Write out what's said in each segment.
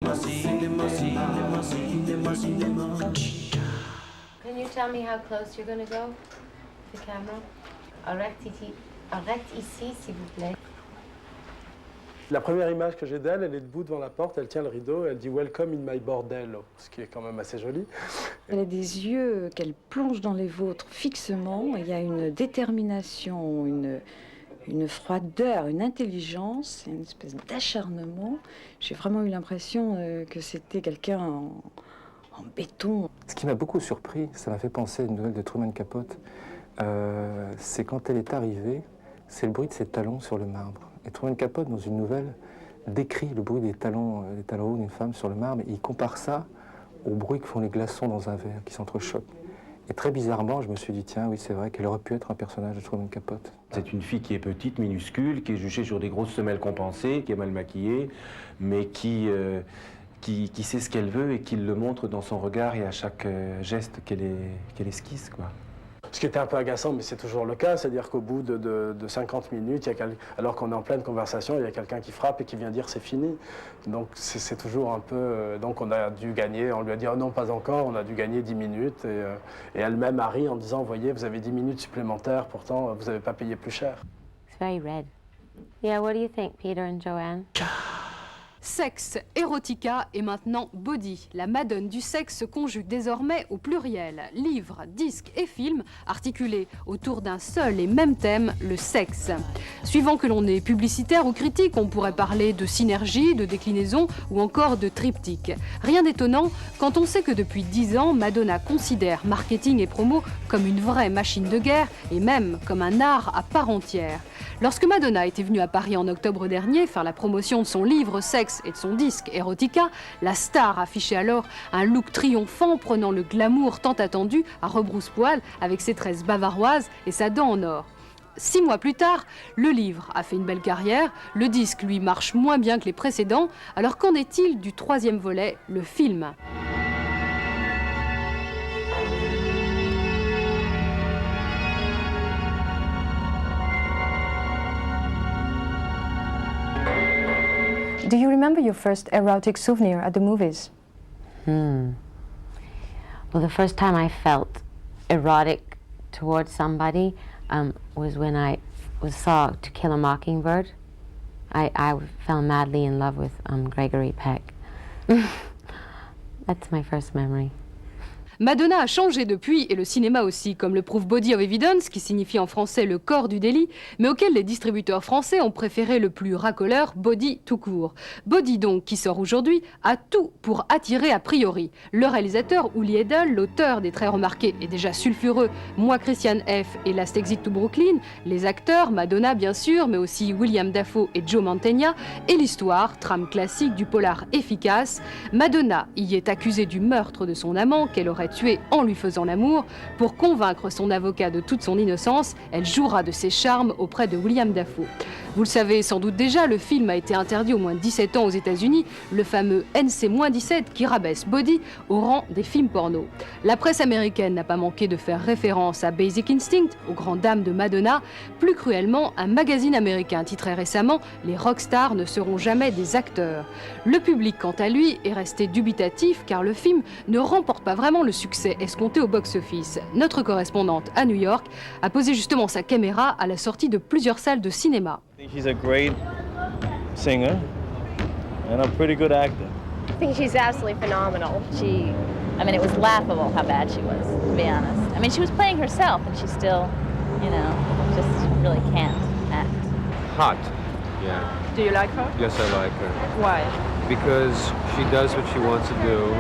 Can you tell me how close you're going to go to the camera? Arrête ici, s'il vous plaît. La première image que j'ai d'elle, elle est debout devant la porte, elle tient le rideau, elle dit « Welcome in my bordello », ce qui est quand même assez joli. Elle a des yeux qu'elle plonge dans les vôtres fixement. Il y a une détermination, une froideur, une intelligence, une espèce d'acharnement. J'ai vraiment eu l'impression que c'était quelqu'un en béton. Ce qui m'a beaucoup surpris, ça m'a fait penser à une nouvelle de Truman Capote, c'est quand elle est arrivée, c'est le bruit de ses talons sur le marbre. Et Truman Capote, dans une nouvelle, décrit le bruit des talons hauts d'une femme sur le marbre, et il compare ça au bruit que font les glaçons dans un verre, qui s'entrechoquent. Et très bizarrement, je me suis dit, tiens, oui, c'est vrai qu'elle aurait pu être un personnage de Truman Capote. C'est une fille qui est petite, minuscule, qui est juchée sur des grosses semelles compensées, qui est mal maquillée, mais qui sait ce qu'elle veut et qui le montre dans son regard et à chaque geste qu'elle esquisse, quoi. Ce qui était un peu agaçant, mais c'est toujours le cas, c'est-à-dire qu'au bout de 50 minutes, alors qu'on est en pleine conversation, il y a quelqu'un qui frappe et qui vient dire c'est fini. Donc c'est toujours un peu... donc on a dû gagner, on lui a dit oh non, pas encore, on a dû gagner 10 minutes. Et elle-même a ri en disant, voyez, vous avez 10 minutes supplémentaires, pourtant vous n'avez pas payé plus cher. It's very red. Yeah, what do you think, Peter and Joanne? Sexe, Erotica et maintenant Body. La Madone du sexe se conjugue désormais au pluriel. Livres, disques et films articulés autour d'un seul et même thème, le sexe. Suivant que l'on est publicitaire ou critique, on pourrait parler de synergie, de déclinaison ou encore de triptyque. Rien d'étonnant quand on sait que depuis 10 ans, Madonna considère marketing et promo comme une vraie machine de guerre et même comme un art à part entière. Lorsque Madonna était venue à Paris en octobre dernier faire la promotion de son livre Sexe et de son disque Erotica, la star affichait alors un look triomphant prenant le glamour tant attendu à rebrousse-poil avec ses tresses bavaroises et sa dent en or. 6 mois plus tard, le livre a fait une belle carrière, le disque lui marche moins bien que les précédents, alors qu'en est-il du 3e volet, le film ? Do you remember your first erotic souvenir at the movies? Well, the first time I felt erotic towards somebody was when I saw To Kill a Mockingbird. I fell madly in love with Gregory Peck. That's my first memory. Madonna a changé depuis, et le cinéma aussi, comme le prouve Body of Evidence, qui signifie en français le corps du délit, mais auquel les distributeurs français ont préféré le plus racoleur, Body tout court. Body donc, qui sort aujourd'hui, a tout pour attirer a priori. Le réalisateur Uli Edel, l'auteur des très remarqués et déjà sulfureux Moi Christian F. et Last Exit to Brooklyn, les acteurs, Madonna bien sûr, mais aussi William Dafoe et Joe Mantegna, et l'histoire, trame classique du polar efficace. Madonna y est accusée du meurtre de son amant qu'elle aurait tué en lui faisant l'amour. Pour convaincre son avocat de toute son innocence, elle jouera de ses charmes auprès de William Dafoe. Vous le savez sans doute déjà, le film a été interdit au moins de 17 ans aux États-Unis, le fameux NC-17 qui rabaisse Body au rang des films porno. La presse américaine n'a pas manqué de faire référence à Basic Instinct, aux grandes dames de Madonna. Plus cruellement, un magazine américain titrait récemment « Les rockstars ne seront jamais des acteurs ». Le public, quant à lui, est resté dubitatif car le film ne remporte pas vraiment le succès escompté au box-office. Notre correspondante à New York a posé justement sa caméra à la sortie de plusieurs salles de cinéma. She's a great singer and a pretty good actor. I think she's absolutely phenomenal. I mean, it was laughable how bad she was, to be honest. I mean, she was playing herself and she still, you know, just really can't act. Hot, yeah. Do you like her? Yes, I like her. Why? Because she does what she wants to do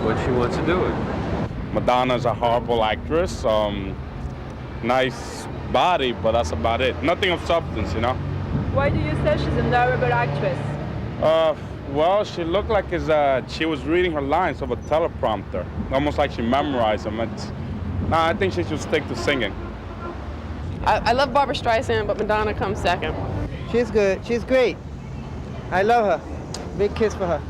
when she wants to do it. Madonna's a horrible actress. Nice body, but that's about it. Nothing of substance, you know? Why do you say she's an horrible actress? Well, she looked like she was reading her lines of a teleprompter, almost like she memorized them. I think she should stick to singing. I love Barbra Streisand, but Madonna comes second. She's good. She's great. I love her. Big kiss for her.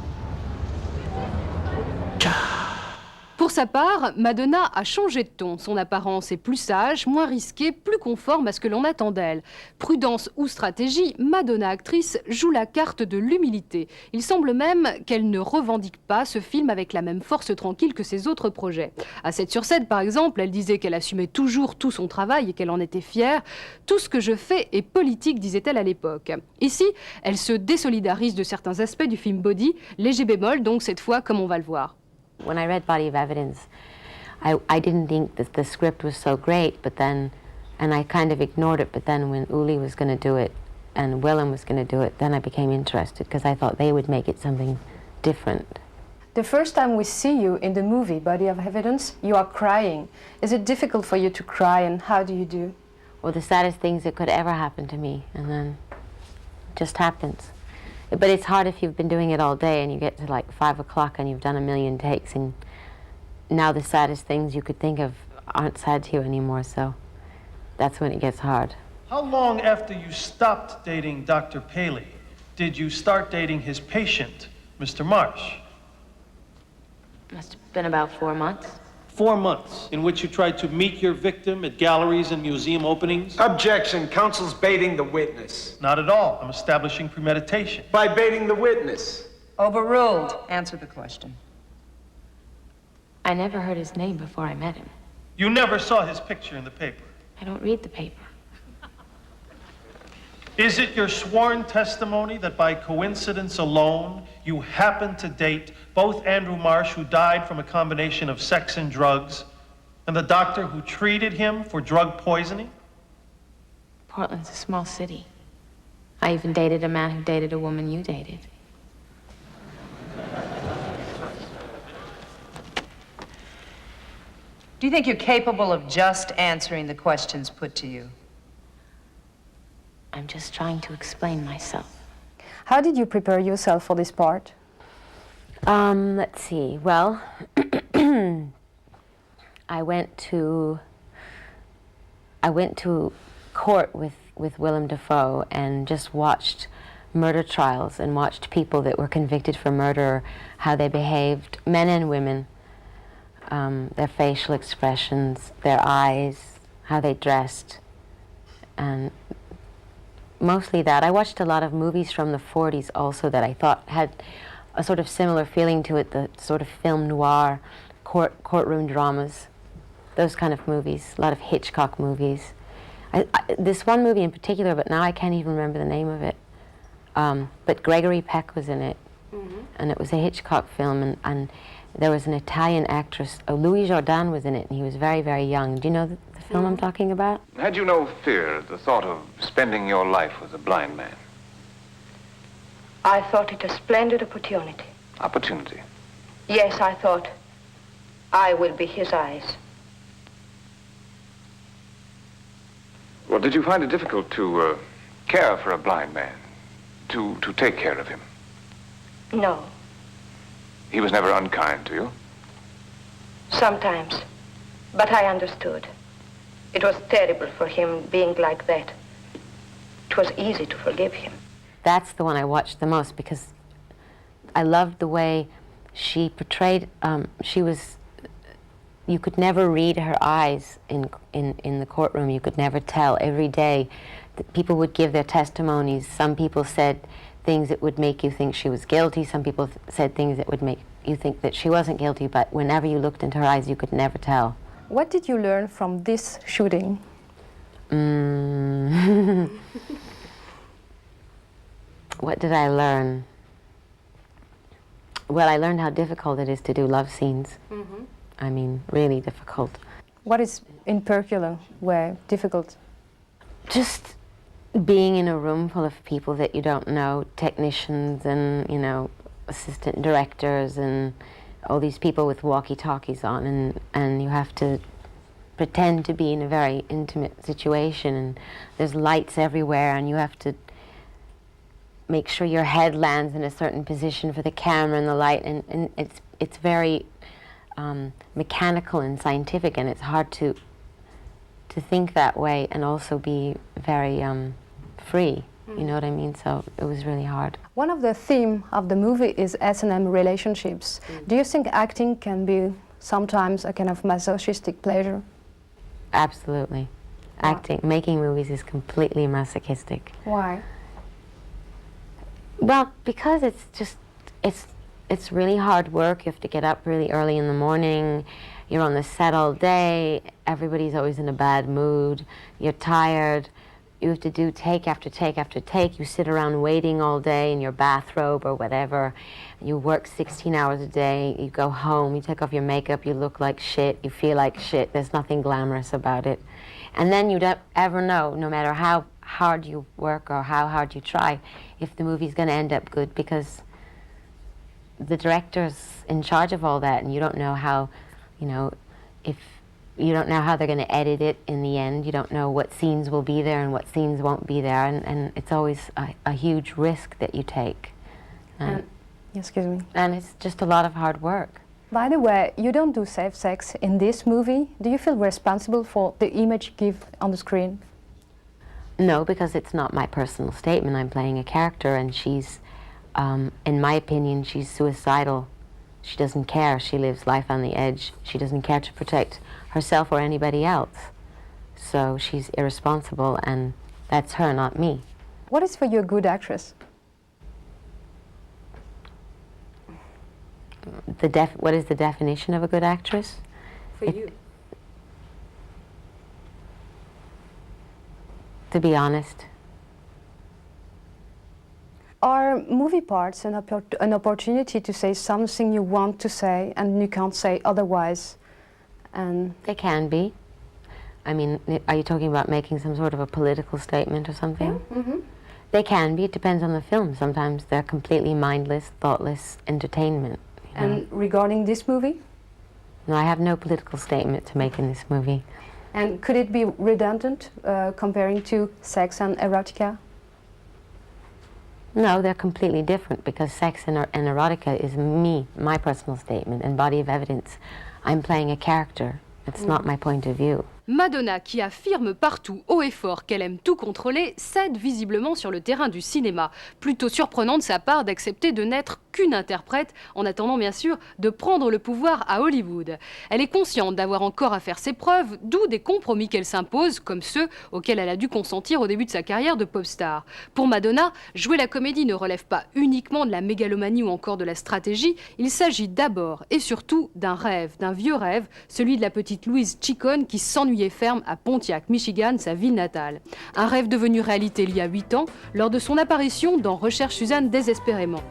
Pour sa part, Madonna a changé de ton. Son apparence est plus sage, moins risquée, plus conforme à ce que l'on attend d'elle. Prudence ou stratégie, Madonna actrice joue la carte de l'humilité. Il semble même qu'elle ne revendique pas ce film avec la même force tranquille que ses autres projets. À 7 sur 7, par exemple, elle disait qu'elle assumait toujours tout son travail et qu'elle en était fière. Tout ce que je fais est politique, disait-elle à l'époque. Ici, elle se désolidarise de certains aspects du film Body, léger bémol donc cette fois comme on va le voir. When I read Body of Evidence, I didn't think that the script was so great, and I kind of ignored it, but then when Uli was going to do it and Willem was going to do it, then I became interested because I thought they would make it something different. The first time we see you in the movie Body of Evidence, you are crying. Is it difficult for you to cry, and how do you do? Well, the saddest things that could ever happen to me, and then it just happens. But it's hard if you've been doing it all day and you get to like 5 o'clock and you've done a million takes, and now the saddest things you could think of aren't sad to you anymore, so that's when it gets hard. How long after you stopped dating Dr. Paley did you start dating his patient, Mr. Marsh? Must have been about 4 months. 4 months, in which you tried to meet your victim at galleries and museum openings? Objection. Counsel's baiting the witness. Not at all. I'm establishing premeditation. By baiting the witness. Overruled. Answer the question. I never heard his name before I met him. You never saw his picture in the paper. I don't read the paper. Is it your sworn testimony that by coincidence alone, you happened to date both Andrew Marsh, who died from a combination of sex and drugs, and the doctor who treated him for drug poisoning? Portland's a small city. I even dated a man who dated a woman you dated. Do you think you're capable of just answering the questions put to you? I'm just trying to explain myself. How did you prepare yourself for this part? Let's see. Well, I went to court with Willem Dafoe and just watched murder trials and watched people that were convicted for murder, how they behaved, men and women, their facial expressions, their eyes, how they dressed, and mostly that. I watched a lot of movies from the 40s also that I thought had a sort of similar feeling to it, the sort of film noir, courtroom dramas, those kind of movies, a lot of Hitchcock movies. This one movie in particular, but now I can't even remember the name of it, but Gregory Peck was in it, and it was a Hitchcock film, and there was an Italian actress, Louis Jourdan was in it, and he was very, very young. Do you know the film I'm talking about? Had you no fear at the thought of spending your life with a blind man? I thought it a splendid opportunity. Opportunity? Yes, I thought I will be his eyes. Well, did you find it difficult to care for a blind man? To take care of him? No. He was never unkind to you? Sometimes. But I understood. It was terrible for him being like that. It was easy to forgive him. That's the one I watched the most because I loved the way she portrayed, you could never read her eyes in the courtroom. You could never tell. Every day, people would give their testimonies. Some people said things that would make you think she was guilty. Some people said things that would make you think that she wasn't guilty, but whenever you looked into her eyes, you could never tell. What did you learn from this shooting? What did I learn? Well, I learned how difficult it is to do love scenes. I mean, really difficult. What is in particular way difficult? Just being in a room full of people that you don't know, technicians and, you know, assistant directors and all these people with walkie-talkies on, and you have to pretend to be in a very intimate situation, and there's lights everywhere, and you have to make sure your head lands in a certain position for the camera and the light, and it's very mechanical and scientific, and it's hard to think that way and also be very free. You know what I mean? So it was really hard. One of the themes of the movie is S&M relationships. Do you think acting can be sometimes a kind of masochistic pleasure? Absolutely. Making movies is completely masochistic. Why? Well, because it's really hard work. You have to get up really early in the morning. You're on the set all day. Everybody's always in a bad mood. You're tired. You have to do take after take after take. You sit around waiting all day in your bathrobe or whatever. You work 16 hours a day. You go home. You take off your makeup. You look like shit. You feel like shit. There's nothing glamorous about it. And then you don't ever know, no matter how hard you work or how hard you try, if the movie's going to end up good, because the director's in charge of all that, and you don't know how, if you don't know how they're going to edit it in the end. You don't know what scenes will be there and what scenes won't be there, and it's always a huge risk that you take. Excuse me. And it's just a lot of hard work. By the way, you don't do safe sex in this movie. Do you feel responsible for the image you give on the screen? No, because it's not my personal statement. I'm playing a character, and she's, in my opinion, she's suicidal. She doesn't care. She lives life on the edge. She doesn't care to protect herself or anybody else. So she's irresponsible, and that's her, not me. What is for you a good actress? What is the definition of a good actress? For you? To be honest. Are movie parts an opportunity to say something you want to say and you can't say otherwise? And they can be. I mean, are you talking about making some sort of a political statement or something? Yeah. Mm-hmm. They can be. It depends on the film. Sometimes they're completely mindless, thoughtless entertainment. And regarding this movie? No, I have no political statement to make in this movie. And could it be redundant comparing to sex and erotica? No, they're completely different, because sex and erotica is my personal statement, and body of evidence. I'm playing a character. It's not my point of view. Madonna, qui affirme partout haut et fort qu'elle aime tout contrôler, cède visiblement sur le terrain du cinéma. Plutôt surprenant de sa part d'accepter de n'être qu'une interprète, en attendant bien sûr de prendre le pouvoir à Hollywood. Elle est consciente d'avoir encore à faire ses preuves, d'où des compromis qu'elle s'impose, comme ceux auxquels elle a dû consentir au début de sa carrière de pop star. Pour Madonna, jouer la comédie ne relève pas uniquement de la mégalomanie ou encore de la stratégie, il s'agit d'abord et surtout d'un rêve, d'un vieux rêve, celui de la petite Louise Ciccone qui s'ennuyait ferme à Pontiac, Michigan, sa ville natale. Un rêve devenu réalité il y a 8 ans, lors de son apparition dans Recherche Suzanne désespérément.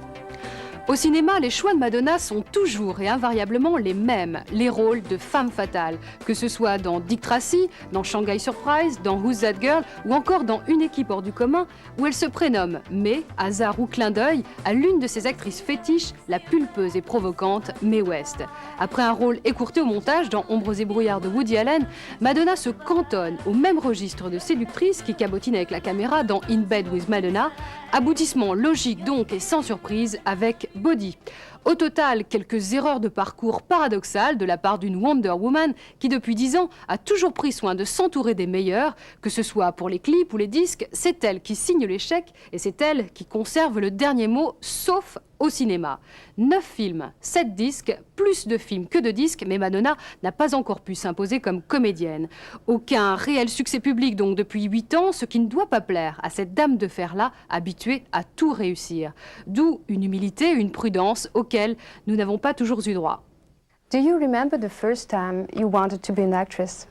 Au cinéma, les choix de Madonna sont toujours et invariablement les mêmes, les rôles de femme fatale, que ce soit dans Dick Tracy, dans Shanghai Surprise, dans Who's That Girl ou encore dans Une équipe hors du commun, où elle se prénomme, mais, hasard ou clin d'œil, à l'une de ses actrices fétiches, la pulpeuse et provocante Mae West. Après un rôle écourté au montage dans Ombres et brouillards de Woody Allen, Madonna se cantonne au même registre de séductrice qui cabotine avec la caméra dans In Bed with Madonna, aboutissement logique donc et sans surprise avec Body. Au total, quelques erreurs de parcours paradoxales de la part d'une Wonder Woman qui depuis 10 ans a toujours pris soin de s'entourer des meilleurs, que ce soit pour les clips ou les disques, c'est elle qui signe les chèques et c'est elle qui conserve le dernier mot, sauf au cinéma. 9 films, 7 disques, plus de films que de disques, mais Madonna n'a pas encore pu s'imposer comme comédienne. Aucun réel succès public donc depuis 8 ans, ce qui ne doit pas plaire à cette dame de fer-là, habituée à tout réussir. D'où une humilité, une prudence auxquelles nous n'avons pas toujours eu droit. Do you remember the first time you wanted to be an actress?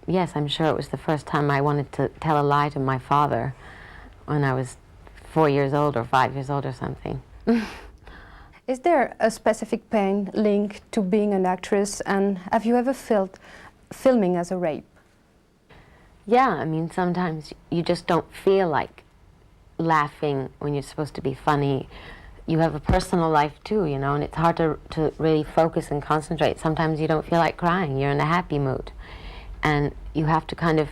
Yes, I'm sure it was the first time I wanted to tell a lie to my father when I was 4 years old or 5 years old or something. Is there a specific pain linked to being an actress, and have you ever felt filming as a rape? Yeah, I mean, sometimes you just don't feel like laughing when you're supposed to be funny. You have a personal life too, you know, and it's hard to really focus and concentrate. Sometimes you don't feel like crying, you're in a happy mood. And you have to kind of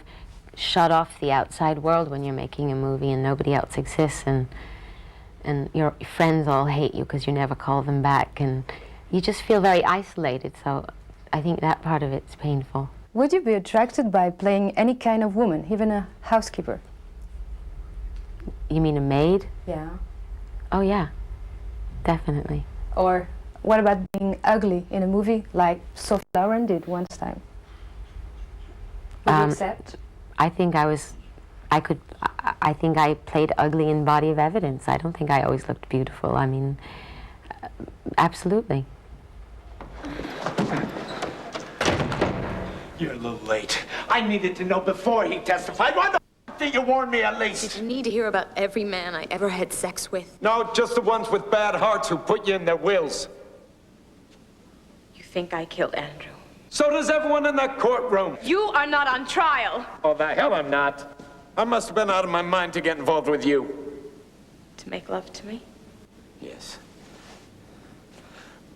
shut off the outside world when you're making a movie and nobody else exists, and your friends all hate you because you never call them back, and you just feel very isolated, so I think that part of it's painful. Would you be attracted by playing any kind of woman, even a housekeeper? You mean a maid? Yeah. Oh yeah, definitely. Or What about being ugly in a movie like Sophie Loren did one time? Would you accept? I think I think I played ugly in Body of Evidence. I don't think I always looked beautiful. I mean, absolutely. You're a little late. I needed to know before he testified. Why the f didn't you warn me at least? Did you need to hear about every man I ever had sex with? No, just the ones with bad hearts who put you in their wills. You think I killed Andrew? So does everyone in that courtroom. You are not on trial. Oh, the hell I'm not. I must have been out of my mind to get involved with you. To make love to me? Yes.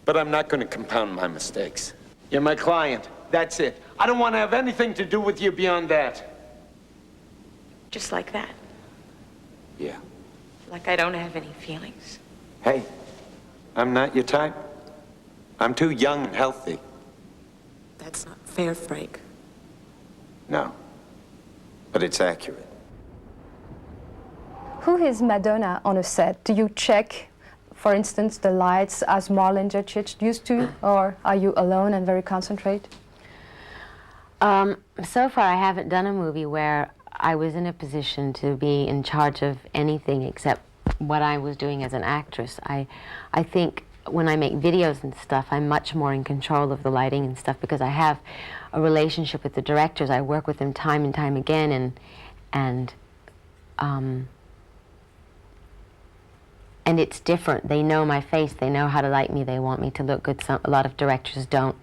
But I'm not going to compound my mistakes. You're my client. That's it. I don't want to have anything to do with you beyond that. Just like that? Yeah. Like I don't have any feelings? Hey, I'm not your type. I'm too young and healthy. That's not fair, Frank. No. But it's accurate. Who is Madonna on a set? Do you check, for instance, the lights as Marlene Dietrich used to, or are you alone and very concentrate? So far, I haven't done a movie where I was in a position to be in charge of anything except what I was doing as an actress. I think when I make videos and stuff, I'm much more in control of the lighting and stuff because I have a relationship with the directors. I work with them time and time again, and it's different. They know my face. They know how to light me. They want me to look good. A lot of directors don't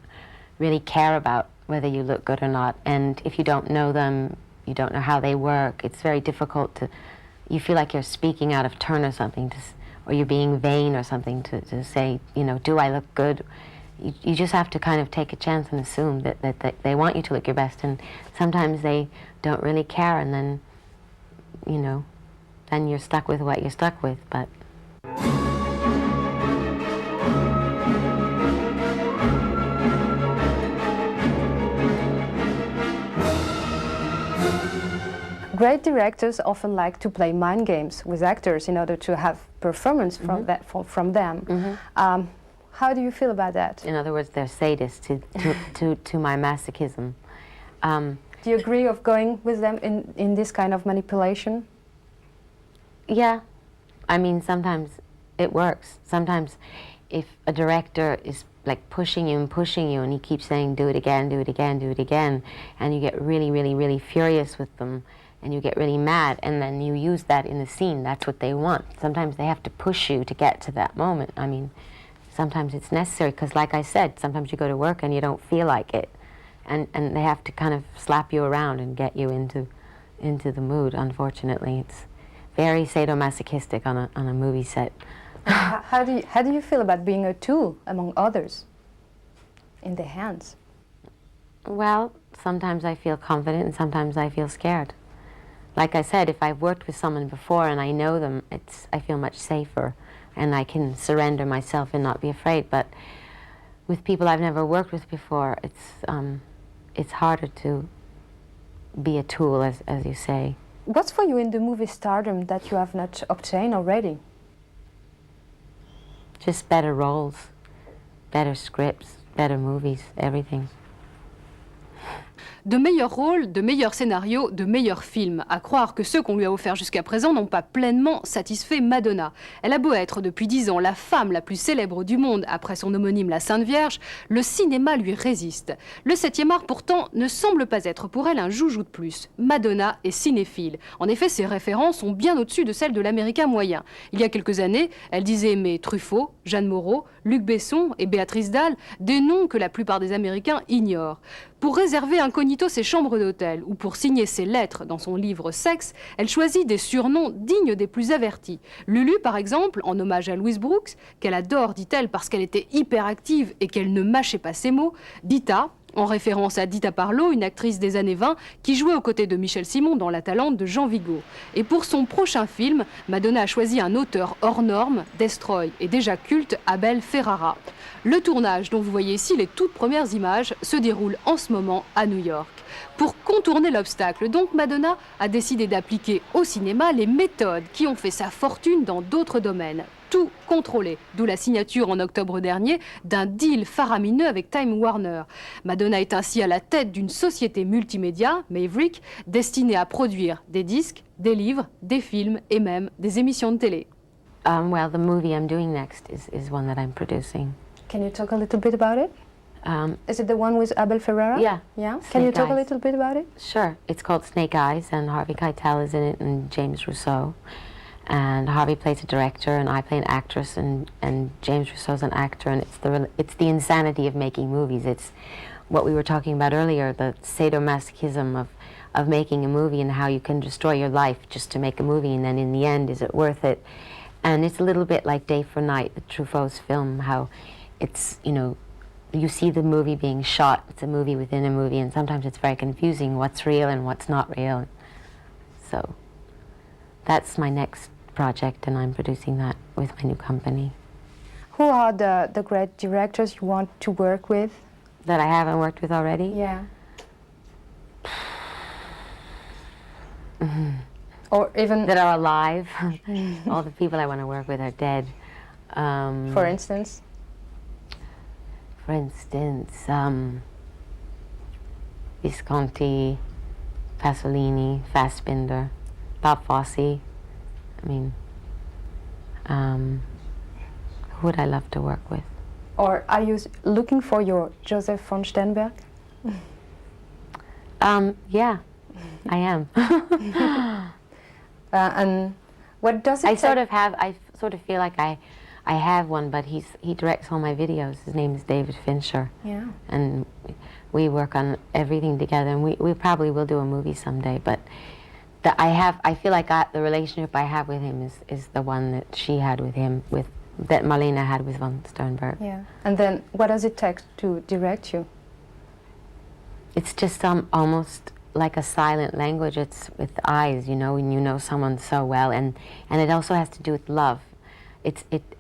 really care about whether you look good or not. And if you don't know them, you don't know how they work. It's very difficult to. You feel like you're speaking out of turn or something, or you're being vain or something to say, you know, do I look good? You just have to kind of take a chance and assume that they want you to look your best. And sometimes they don't really care, and then, you know, then you're stuck with what you're stuck with. But. Great directors often like to play mind games with actors in order to have performance from them. How do you feel about that? In other words, they're sadists to my masochism. Do you agree of going with them in this kind of manipulation? Yeah. I mean, sometimes it works. Sometimes if a director is like pushing you and he keeps saying, do it again, do it again, do it again, and you get really, really, really furious with them, and you get really mad, and then you use that in the scene. That's what they want. Sometimes they have to push you to get to that moment. I mean, sometimes it's necessary, because like I said, sometimes you go to work and you don't feel like it, and they have to kind of slap you around and get you into the mood, unfortunately. It's very sadomasochistic on a movie set. How do you feel about being a tool among others in their hands? Well, sometimes I feel confident and sometimes I feel scared. Like I said, if I've worked with someone before and I know them, I feel much safer and I can surrender myself and not be afraid. But with people I've never worked with before, it's harder to be a tool, as you say. What's for you in the movie stardom that you have not obtained already? Just better roles, better scripts, better movies, everything. De meilleurs rôles, de meilleurs scénarios, de meilleurs films. À croire que ceux qu'on lui a offerts jusqu'à présent n'ont pas pleinement satisfait Madonna. Elle a beau être depuis 10 ans la femme la plus célèbre du monde après son homonyme la Sainte Vierge, le cinéma lui résiste. Le 7e art pourtant ne semble pas être pour elle un joujou de plus. Madonna est cinéphile. En effet, ses références sont bien au-dessus de celles de l'américain moyen. Il y a quelques années, elle disait aimer Truffaut, Jeanne Moreau, Luc Besson et Béatrice Dalle, des noms que la plupart des Américains ignorent. Pour réserver incognito ses chambres d'hôtel ou pour signer ses lettres dans son livre Sexe, elle choisit des surnoms dignes des plus avertis. Lulu, par exemple, en hommage à Louise Brooks, qu'elle adore, dit-elle, parce qu'elle était hyperactive et qu'elle ne mâchait pas ses mots. Dita, en référence à Dita Parlo, une actrice des années 20 qui jouait aux côtés de Michel Simon dans La Talente de Jean Vigo. Et pour son prochain film, Madonna a choisi un auteur hors norme, Destroy, et déjà culte, Abel Ferrara. Le tournage, dont vous voyez ici les toutes premières images, se déroule en ce moment à New York. Pour contourner l'obstacle, donc, Madonna a décidé d'appliquer au cinéma les méthodes qui ont fait sa fortune dans d'autres domaines. tout contrôler. D'où la signature en octobre dernier d'un deal faramineux avec Time Warner. Madonna est ainsi à la tête d'une société multimédia, Maverick, destinée à produire des disques, des livres, des films et même des émissions de télé. Well, the movie I'm doing next is one that I'm producing. Can you talk a little bit about it? Is it the one with Abel Ferrara? Yeah. Yeah. Can you talk a Eyes. little bit about it? Sure. It's called Snake Eyes, and Harvey Keitel is in it, and James Rousseau. And Harvey plays a director, and I play an actress, and James Rousseau's an actor, and it's the insanity of making movies. It's what we were talking about earlier, the sadomasochism of making a movie and how you can destroy your life just to make a movie, and then in the end, is it worth it? And it's a little bit like Day for Night, the Truffaut's film, how it's, you know, you see the movie being shot, it's a movie within a movie, and sometimes it's very confusing what's real and what's not real. So that's my next project, and I'm producing that with my new company. Who are the great directors you want to work with? That I haven't worked with already? Yeah. Or even... That are alive. All the people I want to work with are dead. For instance? For instance, Visconti, Pasolini, Fassbinder, Bob Fosse. I mean, who would I love to work with? Or are you looking for your Joseph von Sternberg? Yeah, I am. And what does it I sort of feel like I have one, but he directs all my videos. His name is David Fincher. Yeah. And we work on everything together, and we probably will do a movie someday, but I feel like the relationship I have with him is the one that she had with him, that Marlene had with von Sternberg. Yeah. And then what does it take to direct you? It's just almost like a silent language. It's with eyes, you know, when you know someone so well, and it also has to do with love.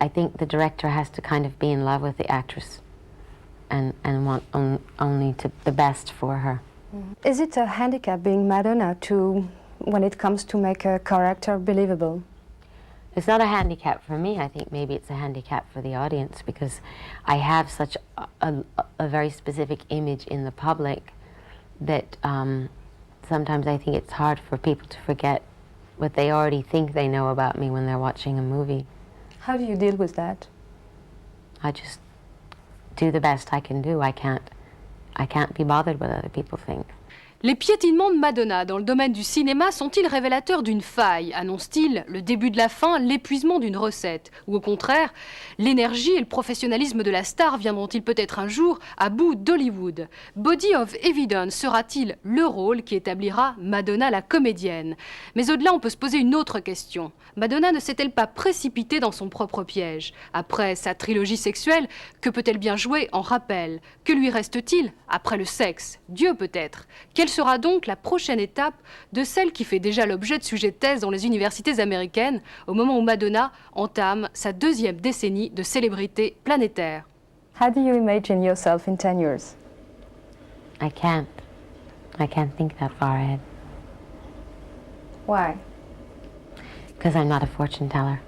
I think the director has to kind of be in love with the actress and want only the best for her. Is it a handicap being Madonna when it comes to make a character believable? It's not a handicap for me. I think maybe it's a handicap for the audience, because I have such a very specific image in the public that sometimes I think it's hard for people to forget what they already think they know about me when they're watching a movie. How do you deal with that? I just do the best I can do. I can't be bothered what other people think. Les piétinements de Madonna dans le domaine du cinéma sont-ils révélateurs d'une faille? Annoncent-ils le début de la fin, l'épuisement d'une recette? Ou au contraire, l'énergie et le professionnalisme de la star viendront-ils peut-être un jour à bout d'Hollywood? Body of Evidence sera-t-il le rôle qui établira Madonna la comédienne? Mais au-delà, on peut se poser une autre question. Madonna ne s'est-elle pas précipitée dans son propre piège? Après sa trilogie sexuelle, que peut-elle bien jouer en rappel? Que lui reste-t-il après le sexe? Dieu peut-être. Quelle sera donc la prochaine étape de celle qui fait déjà l'objet de sujets de thèse dans les universités américaines au moment où Madonna entame sa deuxième décennie de célébrité planétaire? How do you imagine yourself in 10 years? I can't think that far ahead. Why? Because I'm not a fortune teller.